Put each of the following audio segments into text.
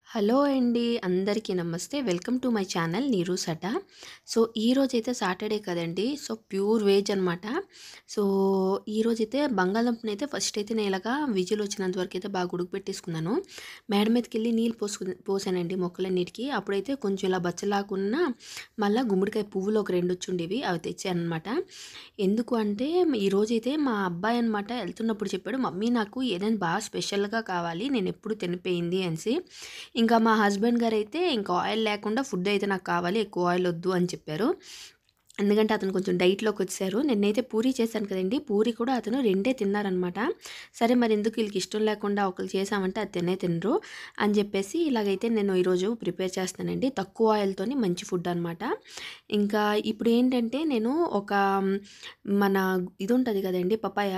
Hello అండి. అందరికీ నమస్తే. వెల్కమ్ టు మై ఛానల్ నీరు సట. సో, ఈరోజైతే సాటర్డే కదండీ! సో, ప్యూర్ వెజ్ అనమాట. సో, ఈరోజైతే బంగాళదుంపనైతే ఫస్ట్ అయితే నేను ఇలాగా విజిల్ వచ్చినంత వరకైతే బాగా ఉడకబెట్టేసుకున్నాను. మేడ మీదకెళ్ళి నీళ్ళు పోసానండి మొక్కలన్నిటికి. అప్పుడైతే కొంచెం ఇలా బచ్చలాకున్న మళ్ళా గుమ్మడికాయ పువ్వులు ఒక 2 వచ్చుండేవి. అవి తెచ్చాననమాట. ఎందుకు అంటే ఈరోజైతే మా అబ్బాయి అనమాట ఎళ్తున్నప్పుడు చెప్పాడు, "మమ్మీ నాకు ఏదైనా బాగా స్పెషల్‌గా కావాలి. నేనెప్పుడు తినిపోయింది" అనేసి. ఇంకా మా హస్బెండ్ గారైతే ఇంకా ఆయిల్ లేకుండా ఫుడ్ అయితే నాకు కావాలి, ఎక్కువ ఆయిల్ వద్దు అని చెప్పారు. ఎందుకంటే అతను కొంచెం డైట్‌లోకొచ్చేసారు. నిన్నైతే పూరి చేశాను కదండీ! పూరి కూడా అతను 2 తిన్నారనమాట. సరే మరెందుకు ఈళ్ళకి ఇష్టం లేకుండా ఒకళ్ళు చేశామంటే అది తినరు అని చెప్పేసి ఇలాగైతే నేను ఈరోజు ప్రిపేర్ చేస్తున్నానండి. తక్కువ ఆయిల్‌తోని మంచి ఫుడ్ అనమాట. ఇంకా ఇప్పుడేంటంటే నేను ఒక మన ఇది ఉంటది కదండీ! పపాయ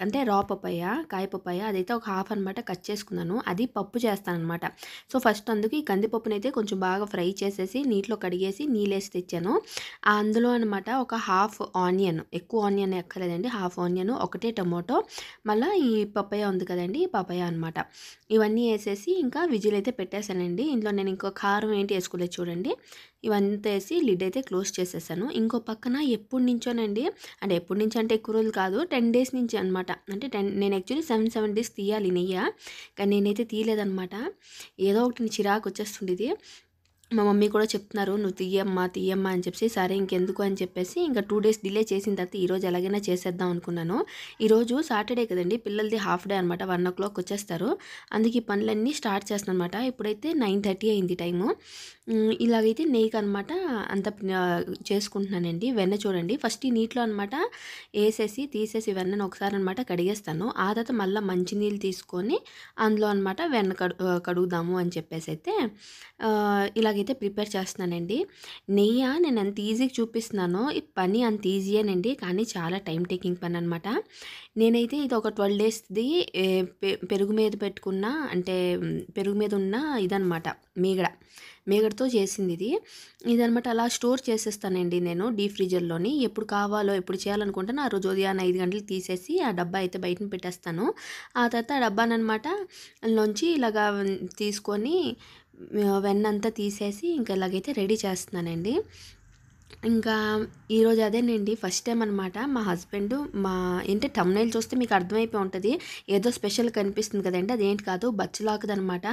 అంటే రా పపాయ, కాయ పపాయ అదైతే ఒక హాఫ్ అనమాట కట్ చేసుకున్నాను. అది పప్పు చేస్తాననమాట. సో, ఫస్ట్ అందుకు ఈ కందిపప్పునైతే కొంచెం బాగా ఫ్రై చేసేసి నీటిలో కడిగేసి నీళ్ళేసి తెచ్చాను. అందులో అనమాట ఒక హాఫ్ ఆనియన్, ఎక్కువ ఆనియన్ ఎక్కర్లేదండి. హాఫ్ ఆనియన్, ఒకటే టమోటో, మళ్ళా ఈ పపాయ ఉంది కదండీ! ఈ పపాయ అనమాట. ఇవన్నీ ఏసేసి ఇంకా విజిల్ అయితే పెట్టేసానండి. ఇందులో నేను ఇంకో కారం ఏంటి ఏసుకోలేదు చూడండి. ఇవంతా ఏసి లిడ్ అయితే క్లోజ్ చేసేసాను. ఇంకో పక్కన ఎప్పటినుంచోనండి, అంటే ఎప్పటినుంచో అంటే ఎక్కువ రోజులు కాదు, 10 డేస్ నుంచి అనమాట. అంటే నేను యాక్చువల్లీ 7 డేస్ తీయాలి నెయ్య. కానీ నేనైతే తీయలేదనమాట. ఏదో ఒకటి చిరాకొచ్చేస్తుండేది. మా మమ్మీ కూడా చెప్తున్నారు, "నువ్వు తీయమ్మా, తీయమ్మా" అని చెప్పేసి, సరే ఇంకెందుకు అని చెప్పేసి ఇంకా 2 డేస్ డిలే చేసిన తర్వాత ఈరోజు ఎలాగైనా చేసేద్దాం అనుకున్నాను. ఈరోజు సాటర్డే కదండీ! పిల్లలది హాఫ్ డే అనమాట. 1:00 వచ్చేస్తారు. అందుకే ఈ పనులన్నీ స్టార్ట్ చేస్తున్నానమాట. ఇప్పుడైతే 9:30 అయింది టైము. ఇలాగైతే నెయ్యికనమాట అంత చేసుకుంటున్నానండి. వెన్న చూడండి ఫస్ట్ ఈ నీటిలో అనమాట ఏసేసి, తీసేసి వెన్నను ఒకసారి అనమాట కడిగేస్తాను. ఆ తర్వాత మళ్ళా మంచినీళ్ళు తీసుకొని అందులో అనమాట వెన్న కడుగుదాము అని చెప్పేసైతే ఇలాగైతే ప్రిపేర్ చేస్తున్నానండి. నెయ్య నేను ఎంత ఈజీగా చూపిస్తున్నానో ఈ పని అంత ఈజీయేనండి. కానీ చాలా టైమ్ టేకింగ్ పననమాట. నేనైతే ఇది ఒక 12 డేస్‌ది పెరుగు మీద పెట్టుకున్న, అంటే పెరుగు మీద ఉన్న ఇదనమాట మీగడ. మీగడతో చేసిందిది. ఇదనమాట అలా స్టోర్ చేసేస్తానండి నేను డీప్ ఫ్రీజర్‌లోని. ఎప్పుడు కావాలో, ఎప్పుడు చేయాలనుకుంటానో ఆ రోజు ఉదయాన్నే 5 గంటలకు తీసేసి ఆ డబ్బా అయితే బయటన పెట్టేస్తాను. ఆ తర్వాత ఆ డబ్బాననమాట లోంచి ఇలాగా తీసుకొని వెన్నంతా తీసేసి ఇంకా ఇలాగైతే రెడీ చేస్తున్నానండి. ఇంకా ఈరోజు అదేనండి ఫస్ట్ టైం అనమాట మా హస్బెండు ఏంటి థంబ్‌నెయిల్ చూస్తే మీకు అర్థమైపోయి ఉంటది. ఏదో స్పెషల్ కనిపిస్తుంది కదండీ! అదేంటి కాదు, బచ్చలాకుదనమాట.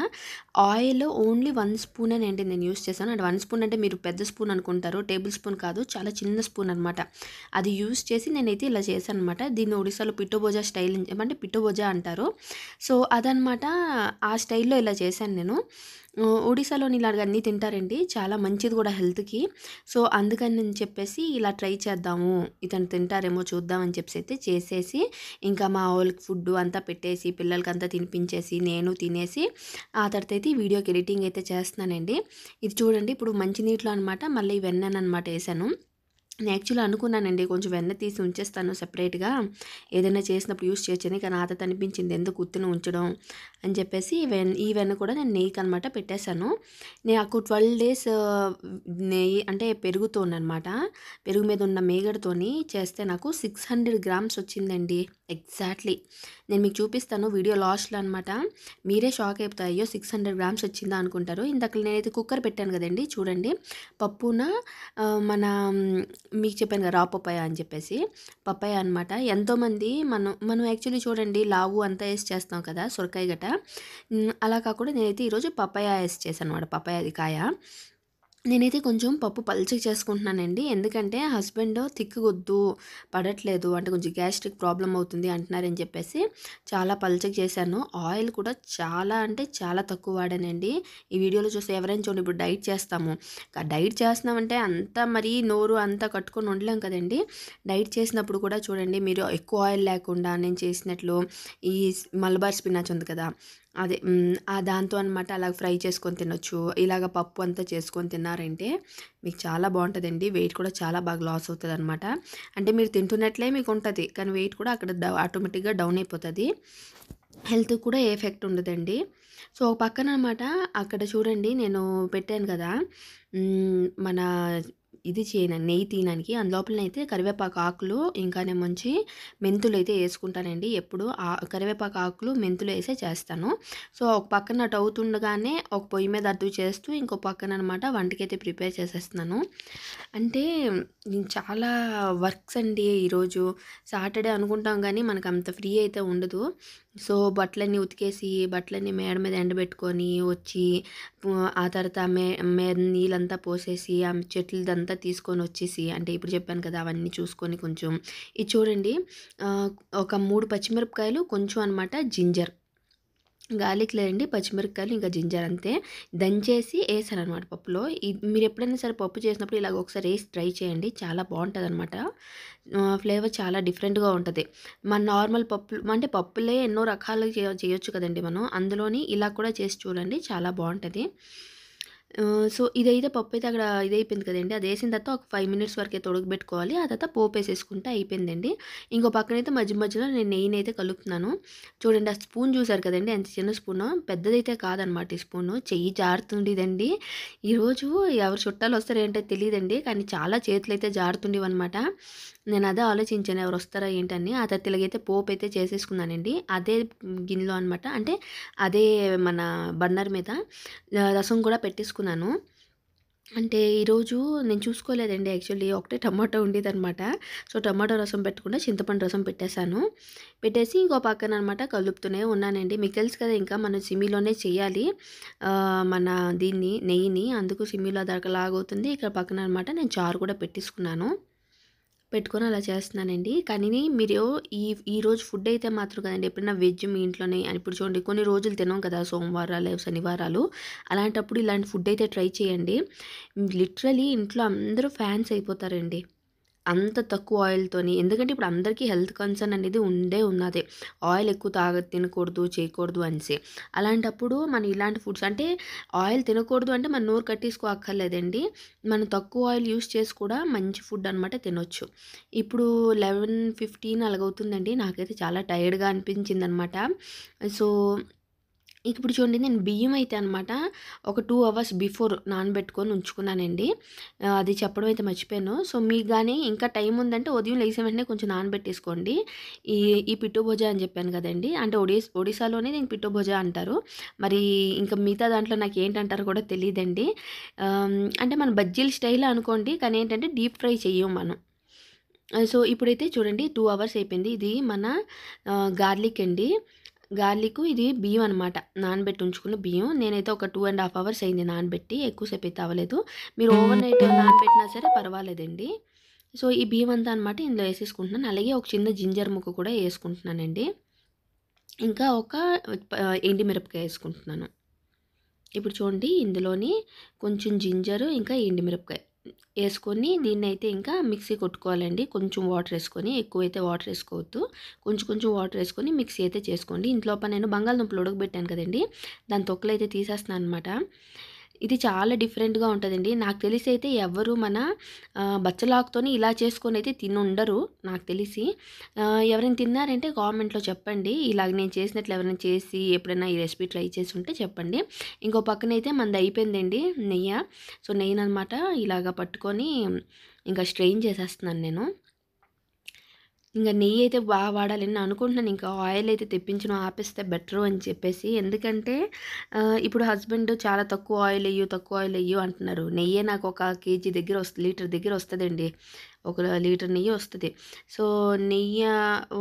ఆయిల్ ఓన్లీ 1 స్పూనేనండి నేను యూజ్ చేశాను. అంటే 1 స్పూన్ అంటే మీరు పెద్ద స్పూన్ అనుకుంటారు. టేబుల్ స్పూన్ కాదు. చాలా చిన్న స్పూన్ అనమాట. అది యూజ్ చేసి నేనైతే ఇలా చేశాననమాట. దీన్ని ఒడిస్సాలో పిట్టోబోజా స్టైల్ అంటే పిట్టోబోజా అంటారు. సో, అదనమాట ఆ స్టైల్‌లో ఇలా చేశాను నేను. ఒడిస్సాలోని ఇలాగ అన్నీ తింటారండి. చాలా మంచిది కూడా హెల్త్‌కి. సో, అందుకని చెప్పేసి ఇలా ట్రై చేద్దాము, ఇతను తింటారేమో చూద్దాం అని చెప్పేసి అయితే చేసేసి, ఇంకా మా వోళ్ళకి ఫుడ్డు అంతా పెట్టేసి, పిల్లలకంతా తినిపించేసి, నేను తినేసి, ఆ తర్వాత అయితే ఈ వీడియోకి ఎడిటింగ్ అయితే చేస్తున్నానండి. ఇది చూడండి ఇప్పుడు మంచినీటిలో అనమాట మళ్ళీ వెన్నననమాట ఏసాను. నేను యాక్చువల్‌గా అనుకున్నానండి కొంచెం వెన్న తీసి ఉంచేస్తాను సెపరేట్‌గా, ఏదైనా చేసినప్పుడు యూజ్ చేయొచ్చని. కానీ ఆ తర్వాత అనిపించింది ఎందుకు ఉత్తిన ఉంచడం అని చెప్పేసి ఈ వెన్న కూడా నేను నెయ్యికనమాట పెట్టేశాను. నాకు 12 డేస్ నెయ్యి అంటే పెరుగుతోననమాట. పెరుగు మీద ఉన్న మీగడతోని చేస్తే నాకు 600 గ్రామ్స్ వచ్చిందండి. ఎగ్జాక్ట్‌లీ. నేను మీకు చూపిస్తాను వీడియో లాస్ట్‌లో అనమాట. మీరే షాక్ అయిపోతారు. అయ్యో! 600 గ్రామ్స్ వచ్చిందా అనుకుంటారు. ఇందాక నేనైతే కుక్కర్ పెట్టాను కదండీ! చూడండి. పప్పున మన మీకు చెప్పాను కదా! రా పపాయ అని చెప్పేసి. పపాయ అనమాట. ఎంతోమంది మనం యాక్చువల్లీ చూడండి లావు అంతా ఏసి చేస్తాం కదా! సొరకాయ గట. అలా కాకుండా నేనైతే ఈరోజు పపాయ ఏసి చేశాననమాట. పపాయది కాయ. నేనైతే కొంచెం పప్పు పల్చగా చేసుకుంటున్నానండి. ఎందుకంటే హస్బెండ్ తిక్కుగొద్దు, పడట్లేదు, అంటే కొంచెం గ్యాస్ట్రిక్ ప్రాబ్లమ్ అవుతుంది అంటున్నారని చెప్పేసి చాలా పల్చగా చేశాను. ఆయిల్ కూడా చాలా అంటే చాలా తక్కువ వాడానండి. ఈ వీడియోలో చూస్తే ఎవరైనా చూడండి, ఇప్పుడు డైట్ చేస్తాము. డైట్ చేస్తున్నామంటే అంతా మరీ నోరు అంతా కట్టుకొని ఉండలేం కదండీ! డైట్ చేసినప్పుడు కూడా చూడండి మీరు ఎక్కువ ఆయిల్ లేకుండా నేను చేసినట్లు ఈ మలబార్ స్పినాచ్ ఉంది కదా! అదే దాంతో అనమాట అలాగ ఫ్రై చేసుకొని తినొచ్చు. ఇలాగ పప్పు అంతా చేసుకొని తిన్నారంటే మీకు చాలా బావుంటదండి. వెయిట్ కూడా చాలా బాగా లాస్ అవుతదనమాట. అంటే మీరు తింటున్నట్లే మీకుంటది. కానీ వెయిట్ కూడా అక్కడ ఆటోమేటిక్‌గా డౌన్ అయిపోతది. హెల్త్‌కి కూడా ఏ ఎఫెక్ట్ ఉండదండి. సో, ఒక పక్కన అనమాట అక్కడ చూడండి నేను పెట్టాను కదా! మన ఇది నెయ్యి తీయడానికి. అందులోపలనైతే కరివేపాకు ఆకులు ఇంకానేమొంచి మెంతులైతే యేసుకుంటానండి. ఎప్పుడు కరివేపాకు ఆకులు, మెంతులు యేసే చేస్తాను. సో, ఒక పక్కన అటు అవుతుండగానే ఒక పొయ్యి మీద అటు చేస్తూ, ఇంకో పక్కననమాట వంటకైతే ప్రిపేర్ చేసేస్తున్నాను. అంటే చాలా వర్క్స్ అండి ఈరోజు. సాటర్డే అనుకుంటాం గానీ, మనకంత ఫ్రీ అయితే ఉండదు. సో, బట్టలన్నీ ఉతికేసి, బట్టలన్నీ మేడ మీద ఎండబెట్టుకొని వచ్చి, ఆ తర్వాత మీద నీళ్ళంతా పోసేసి, ఆ చెట్లదంతా తీసుకొనొచ్చేసి, అంటే ఇప్పుడు చెప్పాను కదా! అవన్నీ చూసుకొని కొంచెం ఇది చూడండి, ఒక 3 పచ్చిమిరపకాయలు, కొంచెం అనమాట జింజర్, గార్లిక్ లేదండి, పచ్చిమిరపకాయలు ఇంకా జింజర్ అంతే. దంచేసి ఏసాననమాట పప్పులో. మీరెప్పుడైనా సరే పప్పు చేసినప్పుడు ఇలాగ ఒకసారి ఏసి ట్రై చేయండి. చాలా బావుంటదనమాట. ఫ్లేవర్ చాలా డిఫరెంట్‌గా ఉంటది. మన నార్మల్ పప్పులు అంటే పప్పులే ఎన్నో రకాలుగా చేయొచ్చు కదండీ మనం. అందులోని ఇలా కూడా చేసి చూడండి, చాలా బావుంటది. సో, ఇదైతే పప్పయితే అక్కడ ఇదైపోయింది కదండీ! అదేసిన తర్వాత ఒక 5 మినిట్స్ వరకైతే ఉడకబెట్టుకోవాలి. ఆ తర్వాత పోపేసేసుకుంటే అయిపోయిందండి. ఇంకో పక్కనైతే మధ్య మధ్యలో నేను నెయ్యినైతే కలుపుతున్నాను. చూడండి, ఆ స్పూన్ చూసారు కదండీ! ఎంత చిన్న స్పూనో. పెద్దదైతే కాదనమాట ఈ స్పూను. చెయ్యి జారుతుండేదండి. ఈరోజు ఎవరు చుట్టాలొస్తారో ఏంటో తెలీదండి. కానీ చాలా చేతులైతే జారుతుండేవనమాట. నేనదే ఆలోచించాను ఎవరొస్తారా ఏంటని. ఆ తర్వాత ఇలాగైతే పోపయితే చేసేసుకున్నానండి. అదే గిన్నెలో అనమాట. అంటే అదే మన బర్నర్ మీద రసం కూడా పెట్టేసుకున్నాను. అంటే ఈరోజు నేను చూసుకోలేదండి యాక్చువల్లీ. ఒకటే టమాటా ఉండేదనమాట. సో, టమాటా రసం పెట్టకుండా చింతపండు రసం పెట్టేశాను. పెట్టేసి ఇంకో పక్కననమాట కలుపుతూనే ఉన్నానండి. మీకు తెలుసు కదా, ఇంకా మనం సిమ్మిలోనే చేయాలి మన దీన్ని, నెయ్యిని. అందుకు సిమ్మిలో లాగవుతుంది. ఇక్కడ పక్కననమాట నేను చారు కూడా పెట్టేసుకున్నాను. పెట్టుకొని అలా చేస్తున్నానండి. కానీ మీరు ఈరోజు ఫుడ్ అయితే మాత్రం కదండీ, ఎప్పుడైనా వెజ్ మీ ఇంట్లోనే ఇప్పుడు చూడండి, కొన్ని రోజులు తినం కదా, సోమవారాలు, శనివారాలు. అలాంటప్పుడు ఇలాంటి ఫుడ్ అయితే ట్రై చేయండి. లిటరల్లీ ఇంట్లో అందరూ ఫ్యాన్స్ అయిపోతారండి, అంత తక్కువ ఆయిల్‌తోని. ఎందుకంటే ఇప్పుడు అందరికీ హెల్త్ కన్సర్న్ అనేది ఉన్నదే. ఆయిల్ ఎక్కువ తినకూడదు, చేయకూడదు అనేసి. అలాంటప్పుడు మనం ఇలాంటి ఫుడ్స్ అంటే ఆయిల్ తినకూడదు అంటే మనం నోరు కట్టేసుకోక్కర్లేదండి. మనం తక్కువ ఆయిల్ యూజ్ చేసి కూడా మంచి ఫుడ్ అనమాట తినొచ్చు. ఇప్పుడు 11:15 అలాగవుతుందండి. నాకైతే చాలా టైర్డ్‌గా అనిపించిందనమాట. సో, ఇప్పుడు చూడండి, నేను బియ్యం అయితే అనమాట ఒక 2 అవర్స్ బిఫోర్ నానబెట్టుకొని ఉంచుకున్నానండి. అది చెప్పడం అయితే మర్చిపోయాను. సో, మీకు గానీ ఇంకా టైం ఉందంటే ఉదయం లేసిన వెంటనే కొంచెం నానబెట్టేసుకోండి. ఈ ఈ పిట్టు భోజా అని చెప్పాను కదండీ! అంటే ఒడిశాలోనే దీన్ని పిట్టు భోజా అంటారు. మరి ఇంకా మిగతా దాంట్లో నాకేంటంటారో కూడా తెలీదండి. అంటే మన బజ్జీల స్టైల్ అనుకోండి. కానీ ఏంటంటే డీప్ ఫ్రై చెయ్యం మనం. సో, ఇప్పుడైతే చూడండి 2 అవర్స్ అయిపోయింది. ఇది మన గార్లిక్ అండి. గార్లికు, ఇది బియ్యం అనమాట. నానబెట్టి ఉంచుకున్న బియ్యం. నేనైతే ఒక 2½ అవర్స్ అయింది నానబెట్టి. ఎక్కువసేపు అయితే అవ్వలేదు. మీరు ఓవర్ నైట్ నానబెట్టినా సరే పర్వాలేదండి. సో, ఈ బియ్యం అంతా అనమాట ఇందులో ఏసేసుకుంటున్నాను. అలాగే ఒక చిన్న జింజర్ ముక్క కూడా ఏసుకుంటున్నానండి. ఇంకా ఒక ఎండుమిరపకాయ ఏసుకుంటున్నాను. ఇప్పుడు చూడండి, ఇందులోని కొంచెం జింజరు, ఇంకా ఎండుమిరపకాయ ఏసుకొని దీన్నైతే ఇంకా మిక్సీ కొట్టుకోవాలండి. కొంచెం వాటర్ ఏసుకొని, ఎక్కువైతే వాటర్ ఏసుకోవద్దు. కొంచెం కొంచెం వాటర్ ఏసుకొని మిక్సీ అయితే చేసుకోండి. ఇంట్లోపల నేను బంగాళదుంపలు ఉడకబెట్టాను కదండీ! దాని తొక్కలైతే తీసేస్తున్నాను అనమాట. ఇది చాలా డిఫరెంట్‌గా ఉంటదండి. నాకు తెలిసైతే ఎవ్వరు మన బచ్చలాకుతోని ఇలా చేసుకొనైతే తినుండరు నాకు తెలిసి. ఎవరైనా తిన్నారంటే కామెంట్‌లో చెప్పండి. ఇలాగ నేను చేసినట్లు ఎవరైనా చేసి ఎప్పుడైనా ఈ రెసిపీ ట్రై చేసుంటే చెప్పండి. ఇంకో పక్కనైతే మనది అయిపోయిందండి నెయ్య. సో, నెయ్యిననమాట ఇలాగ పట్టుకొని ఇంకా స్ట్రెయిన్ చేసేస్తున్నాను నేను. ఇంక నెయ్యయితే వాడాలని అనుకుంటున్నాను. ఇంకా ఆయిల్ అయితే తెప్పించడం ఆపేస్తే బెటరు అని చెప్పేసి. ఎందుకంటే ఇప్పుడు హస్బెండ్ చాలా తక్కువ ఆయిల్ ఎయ్యు అంటున్నారు. నెయ్యే నాకు ఒక కేజీ దగ్గర లీటర్ దగ్గర వస్తదండి. ఒక లీటర్ నెయ్యి వస్తది. సో,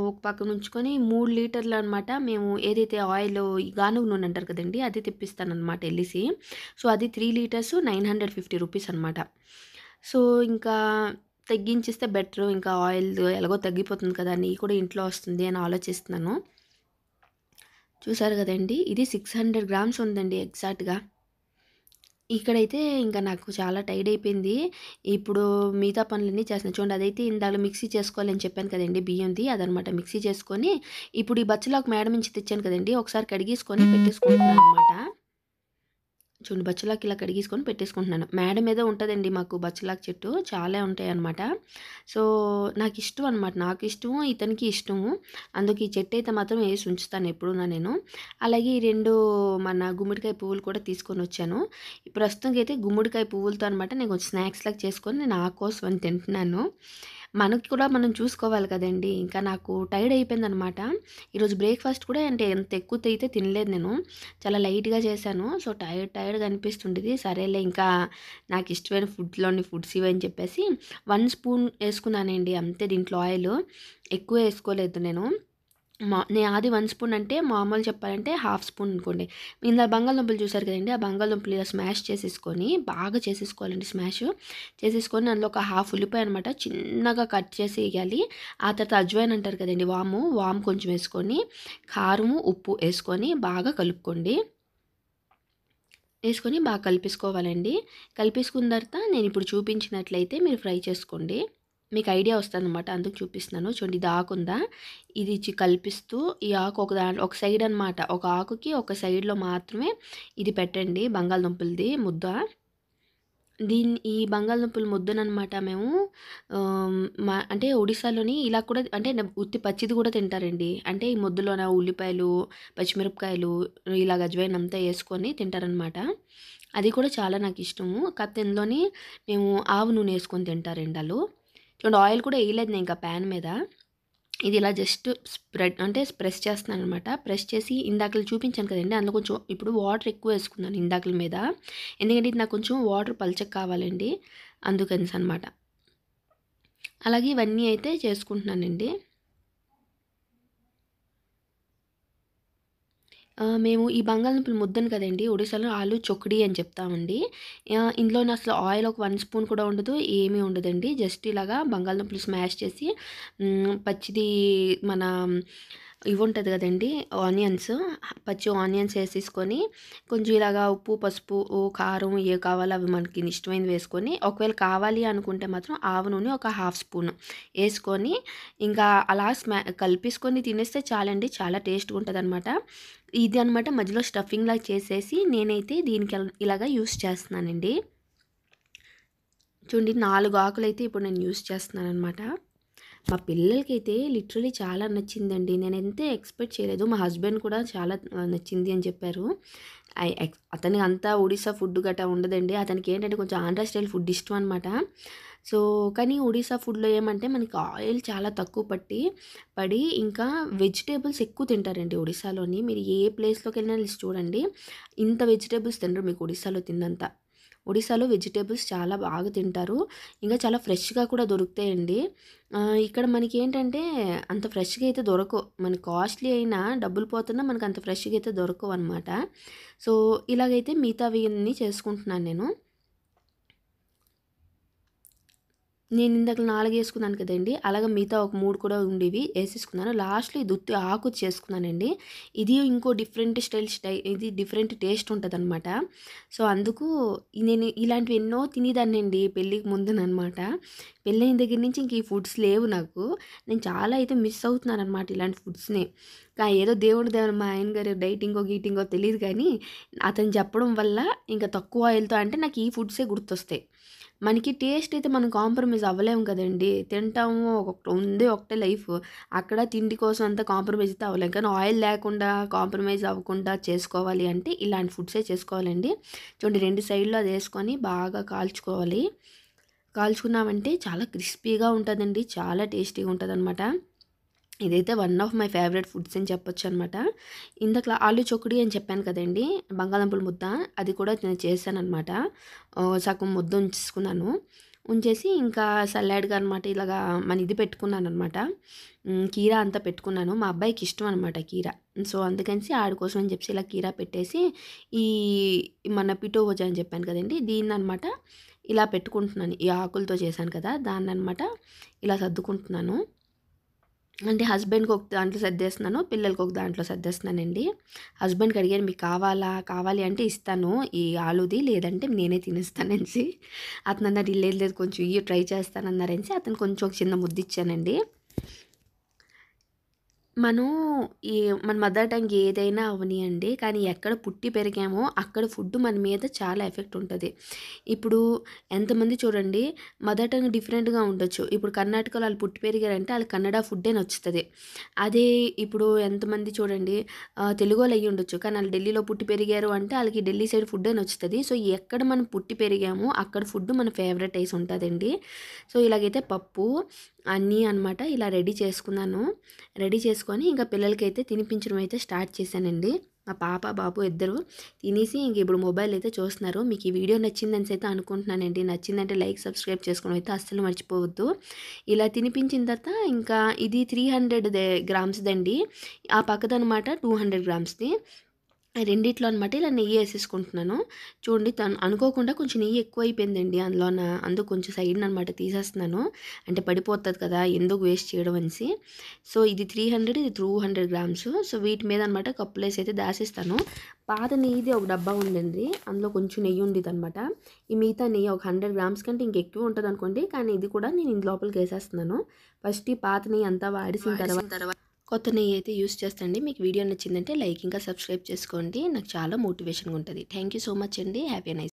ఒక పక్కన ఉంచుకొని 3 లీటర్లనమాట మేము ఏదైతే ఆయిలు, గానుగ నూనె అంటారు కదండీ! అది తెప్పిస్తాననమాట ఎళ్ళేసి. సో, అది 3 లీటర్స్ 950 రూపీస్ అనమాట. సో, ఇంకా తగ్గించేస్తే బెటరు. ఇంకా ఆయిల్ ఎలాగో తగ్గిపోతుంది కదా, నెయ్యి కూడా ఇంట్లో వస్తుంది అని ఆలోచిస్తున్నాను. చూసారు కదండీ! ఇది 600 గ్రామ్స్ ఉందండి ఎగ్జాక్ట్‌గా. ఇక్కడైతే ఇంకా నాకు చాలా టైర్డ్ అయిపోయింది. ఇప్పుడు మిగతా పనులన్నీ చేస్తున్నా. చూడండి, అదైతే ఇందాక మిక్సీ చేసుకోవాలని చెప్పాను కదండీ బియ్యంది. అదనమాట మిక్సీ చేసుకొని, ఇప్పుడు ఈ బచ్చలాకు మేడ నుంచి తెచ్చాను కదండీ! ఒకసారి కడిగేసుకొని పెట్టేసుకుంటున్నాననమాట. చూడండి బచ్చలాకు ఇలా కడిగేసుకొని పెట్టేసుకుంటున్నాను. మేడ మీద ఉంటదండి మాకు బచ్చలాకు చెట్టు. చాలా ఉంటాయన్నమాట. సో, నాకిష్టం అనమాట. నాకు ఇష్టము, ఇతనికి ఇష్టము. అందుకే ఈ చెట్టయితే మాత్రం ఏసి ఉంచుతాను ఎప్పుడూనా నేను. అలాగే ఈ 2 మన గుమ్మడికాయ పువ్వులు కూడా తీసుకొనొచ్చాను. ప్రస్తుతానికైతే గుమ్మడికాయ పువ్వులతో అనమాట నేను కొంచెం స్నాక్స్ లాగా చేసుకొని నా కోసం అని తింటున్నాను. మనకి కూడా మనం చూసుకోవాలి కదండీ! ఇంకా నాకు టైర్డ్ అయిపోయిందనమాట. ఈరోజు బ్రేక్‌ఫాస్ట్ కూడా అంటే ఎంత ఎక్కువైతే తినలేదు నేను. చాలా లైట్‌గా చేశాను. సో, టైర్డ్‌గా అనిపిస్తుండేది. సరేలే ఇంకా నాకిష్టమైన ఫుడ్స్ ఇవి అని చెప్పేసి 1 స్పూన్ ఏసుకున్నానండి అంతే దీంట్లో ఆయిలు. ఎక్కువ ఏసుకోలేదు నేను. అది 1 స్పూన్ అంటే మామూలు చెప్పాలంటే హాఫ్ స్పూన్ అనుకోండి. ఇందాక బంగాళదుంపలు చూసారు కదండీ! ఆ బంగాళదుంపలు ఇలా స్మాష్ చేసేసుకొని బాగా చేసేసుకోవాలండి స్మాషు. చేసేసుకొని అందులో ఒక హాఫ్ ఉల్లిపాయ అనమాట చిన్నగా కట్ చేసి ఎయ్యాలి. ఆ తర్వాత అజ్వైన్ అంటారు కదండీ! వాము కొంచెం వేసుకొని, కారము, ఉప్పు ఏసుకొని బాగా కలుపుకోండి. ఏసుకొని బాగా కలిపేసుకోవాలండి. కలిపేసుకున్న తర్వాత నేనిప్పుడు చూపించినట్లయితే మీరు ఫ్రై చేసుకోండి. మీకు ఐడియా వస్తదనమాట. అందుకు చూపిస్తున్నాను. చూడండి ఇది ఆకుందా? ఇది కల్పిస్తూ ఈ ఆకు ఒక సైడ్ అనమాట. ఒక ఆకుకి ఒక సైడ్‌లో మాత్రమే ఇది పెట్టండి బంగాళదుంపలది ముద్ద. ఈ బంగాళదుంపల ముద్దననమాట మేము అంటే ఒడిశాలోని ఇలా కూడా అంటే ఉత్తి పచ్చిది కూడా తింటారండి. అంటే ఈ ముద్దలోన ఉల్లిపాయలు, పచ్చిమిరపకాయలు ఇలాగ అజ్వైన్ అంతా యేసుకొని తింటారనమాట. అది కూడా చాలా నాకిష్టము. కాకపోతే ఇందులోని మేము ఆవు నూనె యేసుకొని తింటారండి ఆళ్ళు. చూడండి ఆయిల్ కూడా ఎయలేదు నేను ఇంకా ప్యాన్ మీద. ఇది ఇలా జస్ట్ ప్రెస్ చేస్తున్నాననమాట. ప్రెస్ చేసి ఇందాకల చూపించాను కదండీ! అందులో కొంచెం ఇప్పుడు వాటర్ ఎక్కువ వేసుకున్నాను ఇందాకల మీద. ఎందుకంటే ఇది నాకు కొంచెం వాటర్ పల్చగా కావాలండి. అందుకనేసనమాట. అలాగే ఇవన్నీ అయితే చేసుకుంటున్నానండి. మేము ఈ బంగాళదుంపల ముద్దని కదండీ! ఒడిశాలో ఆలు చొక్డి అని చెప్తామండి. ఇందులోని అసలు ఆయిల్ ఒక 1 స్పూన్ కూడా ఉండదు. ఏమీ ఉండదండి. జస్ట్ ఇలాగా బంగాళదుంపలు స్మాష్ చేసి పచ్చిది మన ఇవుంటది గదండీ! ఆనియన్స్, పచ్చి ఆనియన్స్ ఏసేసుకొని, కొంచెం ఇలాగా ఉప్పు, పసుపు, కారం ఏవి కావాలో అవి మనకి ఇష్టమైనవి వేసుకొని, ఒకవేళ కావాలి అనుకుంటే మాత్రం ఆవ నూనె ఒక హాఫ్ స్పూన్ ఏసుకొని, ఇంకా అలా కలిపేసుకొని తినేస్తే చాలండి. చాలా టేస్ట్‌గా ఉంటదనమాట. ఇది అనమాట మధ్యలో స్టఫింగ్‌లాగా చేసేసి, నేనైతే దీనికి ఇలాగా యూజ్ చేస్తున్నానండి. చూడండి 4 ఆకులైతే ఇప్పుడు నేను యూజ్ చేస్తున్నాననమాట. మా పిల్లలకైతే లిటరల్లీ చాలా నచ్చిందండి. నేనైతే ఎక్స్‌పెక్ట్ చేయలేదు. మా హస్బెండ్ కూడా చాలా నచ్చింది అని చెప్పారు. అతనికి అంతా ఒడిస్సా ఫుడ్ గట్టా ఉండదండి. అతనికేంటంటే కొంచెం ఆంధ్ర స్టైల్ ఫుడ్ ఇష్టం అనమాట. సో, కానీ ఒడిస్సా ఫుడ్‌లో ఏమంటే మనకి ఆయిల్ చాలా తక్కువ పడి ఇంకా వెజిటబుల్స్ ఎక్కువ తింటారండి ఒడిస్సాలోని. మీరు ఏ ప్లేస్‌లోకెళ్ళినా చూడండి. ఇంత వెజిటబుల్స్ తినరు మీకు ఒడిస్సాలో తిన్నంత. ఒడిశాలో వెజిటబుల్స్ చాలా బాగా తింటారు. ఇంకా చాలా ఫ్రెష్‌గా కూడా దొరుకుతాయండి. ఇక్కడ మనకేంటంటే అంత ఫ్రెష్‌గా అయితే దొరకవు. మనకి కాస్ట్‌లీ అయినా డబ్బులు పోతున్నా మనకు అంత ఫ్రెష్‌గా అయితే దొరకవనమాట. సో, ఇలాగైతే మిగతావన్నీ చేసుకుంటున్నాను నేను. నేనిందాక 4 యేసుకున్నాను కదండీ! అలాగే మిగతా ఒక 3 కూడా ఉండేవి యేసేసుకున్నాను. లాస్ట్‌లో ఇది ఉత్తి ఆకు చేసుకున్నానండి. ఇది ఇంకో ఇది డిఫరెంట్ టేస్ట్ ఉంటదనమాట. సో, అందుకు నేను ఇలాంటివి ఎన్నో తినేదాన్నండి పెళ్ళికి ముందుననమాట. పెళ్ళైన దగ్గర నుంచి ఇంక ఈ ఫుడ్స్ లేవు నాకు. నేను చాలా అయితే మిస్ అవుతున్నాననమాట ఇలాంటి ఫుడ్స్‌ని. ఏదో దేవుడి దయ మా ఆయన గారు గీటింగో తెలీదు కానీ, అతను చెప్పడం వల్ల ఇంకా తక్కువ ఆయిల్‌తో అంటే నాకు ఈ ఫుడ్సే గుర్తొస్తాయి. మనకి టేస్ట్ అయితే మనం కాంప్రమైజ్ అవ్వలేము కదండీ! తింటాము ఒకటే లైఫ్. అక్కడ తిండి కోసం అంతా కాంప్రమైజ్ అయితే అవ్వలేం. కానీ ఆయిల్ లేకుండా కాంప్రమైజ్ అవ్వకుండా చేసుకోవాలి అంటే ఇలాంటి ఫుడ్సే చేసుకోవాలండి. చూడండి 2 సైడ్‌లో అదేసుకొని బాగా కాల్చుకోవాలి. కాల్చుకున్నామంటే చాలా క్రిస్పీగా ఉంటదండి. చాలా టేస్టీగా ఉంటదనమాట. ఇదైతే one of my favourite foods అని చెప్పొచ్చనమాట. ఇందాకల ఆలు చొక్కడి అని చెప్పాను కదండీ! బంగాళదుంపల ముద్ద అది కూడా నేను చేశాననమాట. సగం ముద్ద ఉంచేసుకున్నాను. ఉంచేసి ఇంకా సలాడ్‌గా అనమాట ఇలాగా ఇది పెట్టుకున్నాననమాట. కీరా అంతా పెట్టుకున్నాను. మా అబ్బాయికి ఇష్టం అనమాట కీరా. సో, అందుకనేసి ఆడి కోసం అని చెప్పేసి ఇలా కీరా పెట్టేసి ఈ మన పిటోవజా అని చెప్పాను కదండీ! దీన్ననమాట ఇలా పెట్టుకుంటున్నాను. ఈ ఆకులతో చేశాను కదా! దాన్ననమాట ఇలా సర్దుకుంటున్నాను. అంటే హస్బెండ్‌కి ఒక దాంట్లో సర్దేస్తున్నాను. పిల్లలకి ఒక దాంట్లో సర్దేస్తున్నానండి. హస్బెండ్‌కి అడిగాను మీకు కావాలి అంటే ఇస్తాను ఈ ఆలుది లేదంటే నేనే తినేస్తాననేసి. అతనన్నారు లేదు లేదు కొంచెం ట్రై చేస్తానన్నారనేసి అతనికి కొంచెం ఒక చిన్న ముద్ద ఇచ్చానండి. మనం ఈ మన మదర్ టంగ్ ఏదైనా అవనియండి, కానీ ఎక్కడ పుట్టి పెరిగామో అక్కడ ఫుడ్ మన మీద చాలా ఎఫెక్ట్ ఉంటది. ఇప్పుడు ఎంతమంది చూడండి మదర్ టంగ్ డిఫరెంట్‌గా ఉండొచ్చు. ఇప్పుడు కర్ణాటకలో ఆళ్ళు పుట్టి పెరిగారంటే ఆళ్ళకి కన్నడ ఫుడ్డే నచ్చుతది. అదే ఇప్పుడు ఎంతమంది చూడండి తెలుగోళ్ళు అయ్యుండొచ్చు. కానీ ఆళ్ళు ఢిల్లీలో పుట్టి పెరిగారు అంటే ఆళ్ళకి ఢిల్లీ సైడ్ ఫుడ్డే నచ్చుతది. సో, ఎక్కడ మనం పుట్టి పెరిగామో అక్కడ ఫుడ్ మన ఫేవరెటైజ్ ఉంటదండి. సో, ఇలాగైతే పప్పు అన్నీ అనమాట ఇలా రెడీ చేసుకున్నాను. రెడీ చేసుకొని ఇంకా పిల్లలకైతే తినిపించడం అయితే స్టార్ట్ చేశానండి. మా పాప, బాబు ఇద్దరు తినేసి ఇంక ఇప్పుడు మొబైల్ అయితే చూస్తున్నారు. మీకు ఈ వీడియో నచ్చిందనేసి అయితే అనుకుంటున్నానండి. నచ్చిందంటే లైక్, సబ్స్క్రైబ్ చేసుకోవడం అయితే అస్సలు మర్చిపోవద్దు. ఇలా తినిపించిన తర్వాత ఇంకా ఇది 300 గ్రామ్స్‌దండి. ఆ పక్కదనమాట 200 గ్రామ్స్‌ది. రెండిట్లో అనమాట ఇలా నెయ్యి ఏసేసుకుంటున్నాను. చూడండి అనుకోకుండా కొంచెం నెయ్యి ఎక్కువైపోయిందండి అందులోన. అందుకు కొంచెం సైడ్‌ననమాట తీసేస్తున్నాను. అంటే పడిపోతది కదా! ఎందుకు వేస్ట్ చేయడం అనేసి. సో, ఇది 300 ఇది 200 గ్రామ్స్. సో, వీటి మీద అనమాట కప్పులేసి అయితే దాసేస్తాను. పాత నెయ్యిది ఒక డబ్బా ఉందండి. అందులో కొంచెం నెయ్యి ఉండేదనమాట. ఈ మిగతా నెయ్యి ఒక 100 గ్రామ్స్ కంటే ఇంకెక్కువ ఉంటదనుకోండి. కానీ ఇది కూడా నేను ఇందు లోపలికేసేస్తున్నాను. ఫస్ట్ ఈ పాత నెయ్యి అంతా వాడేసిన తర్వాత కొత్త నెయ్యి అయితే యూస్ చేస్తానండి. మీకు వీడియో నచ్చిందంటే లైక్ ఇంకా సబ్స్క్రైబ్ చేసుకోండి. నాకు చాలా మోటివేషన్‌గా ఉంటది. థ్యాంక్ యూ సో మచ్ అండి. Have a nice